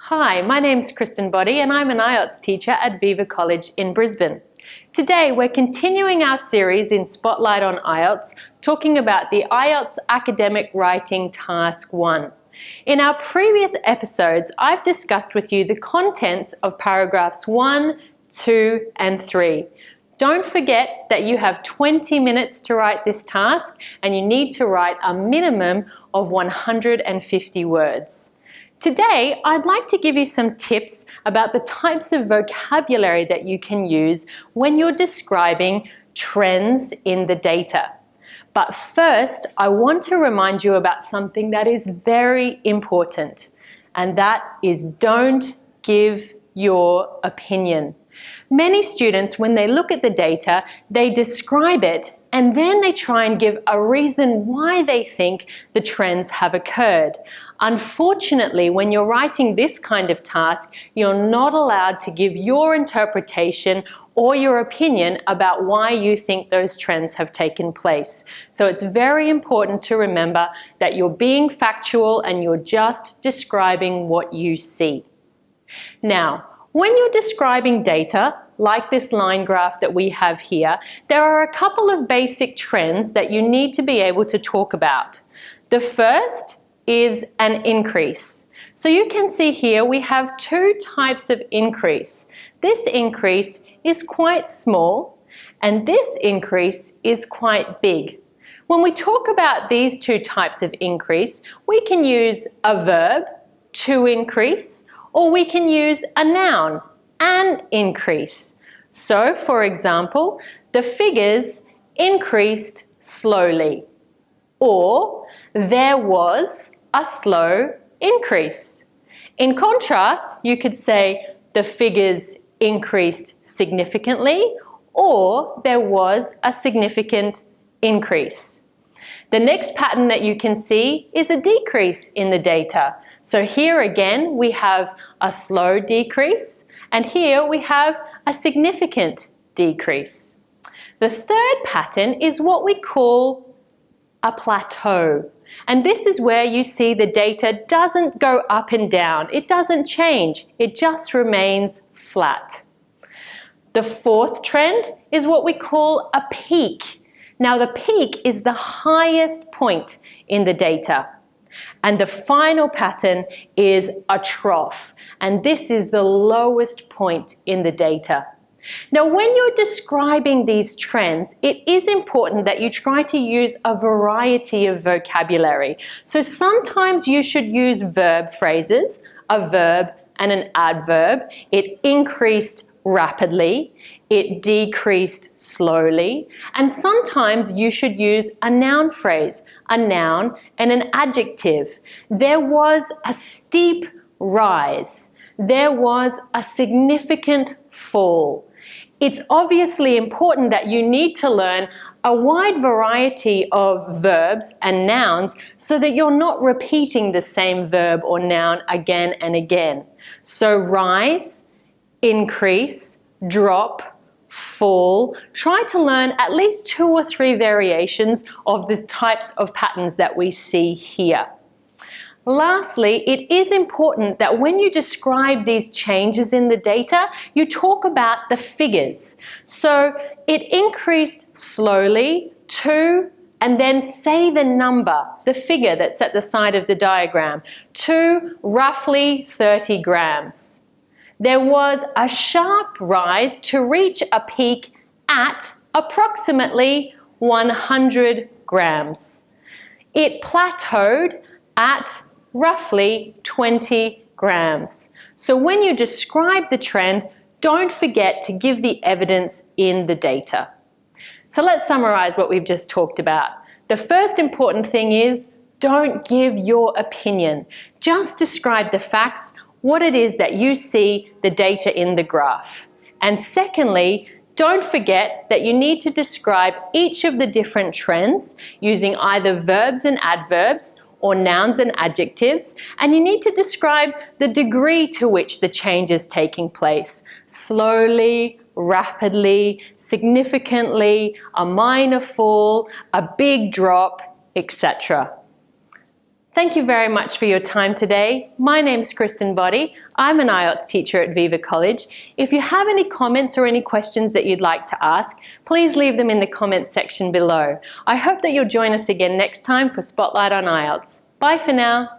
Hi, my name's Kristen Boddy and I'm an IELTS teacher at Viva College in Brisbane. Today we're continuing our series in Spotlight on IELTS, talking about the IELTS Academic Writing Task 1. In our previous episodes, I've discussed with you the contents of paragraphs 1, 2 and 3. Don't forget that you have 20 minutes to write this task and you need to write a minimum of 150 words. Today, I'd like to give you some tips about the types of vocabulary that you can use when you're describing trends in the data. But first, I want to remind you about something that is very important, and that is don't give your opinion. Many students, when they look at the data, they describe it and then they try and give a reason why they think the trends have occurred. Unfortunately, when you're writing this kind of task, you're not allowed to give your interpretation or your opinion about why you think those trends have taken place. So it's very important to remember that you're being factual and you're just describing what you see. Now, when you're describing data, like this line graph that we have here, there are a couple of basic trends that you need to be able to talk about. The first is an increase. So you can see here we have two types of increase. This increase is quite small and this increase is quite big. When we talk about these two types of increase, we can use a verb, to increase, or we can use a noun, an increase. So, for example, the figures increased slowly, or there was a slow increase. In contrast, you could say the figures increased significantly, or there was a significant increase. The next pattern that you can see is a decrease in the data. So here again we have a slow decrease and here we have a significant decrease. The third pattern is what we call a plateau. And this is where you see the data doesn't go up and down. It doesn't change. It just remains flat. The fourth trend is what we call a peak. Now the peak is the highest point in the data. And the final pattern is a trough, and this is the lowest point in the data. Now, when you're describing these trends, it is important that you try to use a variety of vocabulary. So sometimes you should use verb phrases, a verb and an adverb. It increased rapidly, it decreased slowly, and sometimes you should use a noun phrase, a noun and an adjective. There was a steep rise. There was a significant fall. It's obviously important that you need to learn a wide variety of verbs and nouns so that you're not repeating the same verb or noun again and again. So rise, increase, drop, fall. Try to learn at least 2 or 3 variations of the types of patterns that we see here. Lastly, it is important that when you describe these changes in the data, you talk about the figures. So it increased slowly to, and then say the number, the figure that's at the side of the diagram, to roughly 30 grams. There was a sharp rise to reach a peak at approximately 100 grams. It plateaued at roughly 20 grams. So when you describe the trend, don't forget to give the evidence in the data. So let's summarize what we've just talked about. The first important thing is don't give your opinion. Just describe the facts, what it is that you see the data in the graph. And secondly, don't forget that you need to describe each of the different trends using either verbs and adverbs or nouns and adjectives, and you need to describe the degree to which the change is taking place. Slowly, rapidly, significantly, a minor fall, a big drop, etc. Thank you very much for your time today. My name's Kristen Boddy. I'm an IELTS teacher at Viva College. If you have any comments or any questions that you'd like to ask, please leave them in the comments section below. I hope that you'll join us again next time for Spotlight on IELTS. Bye for now.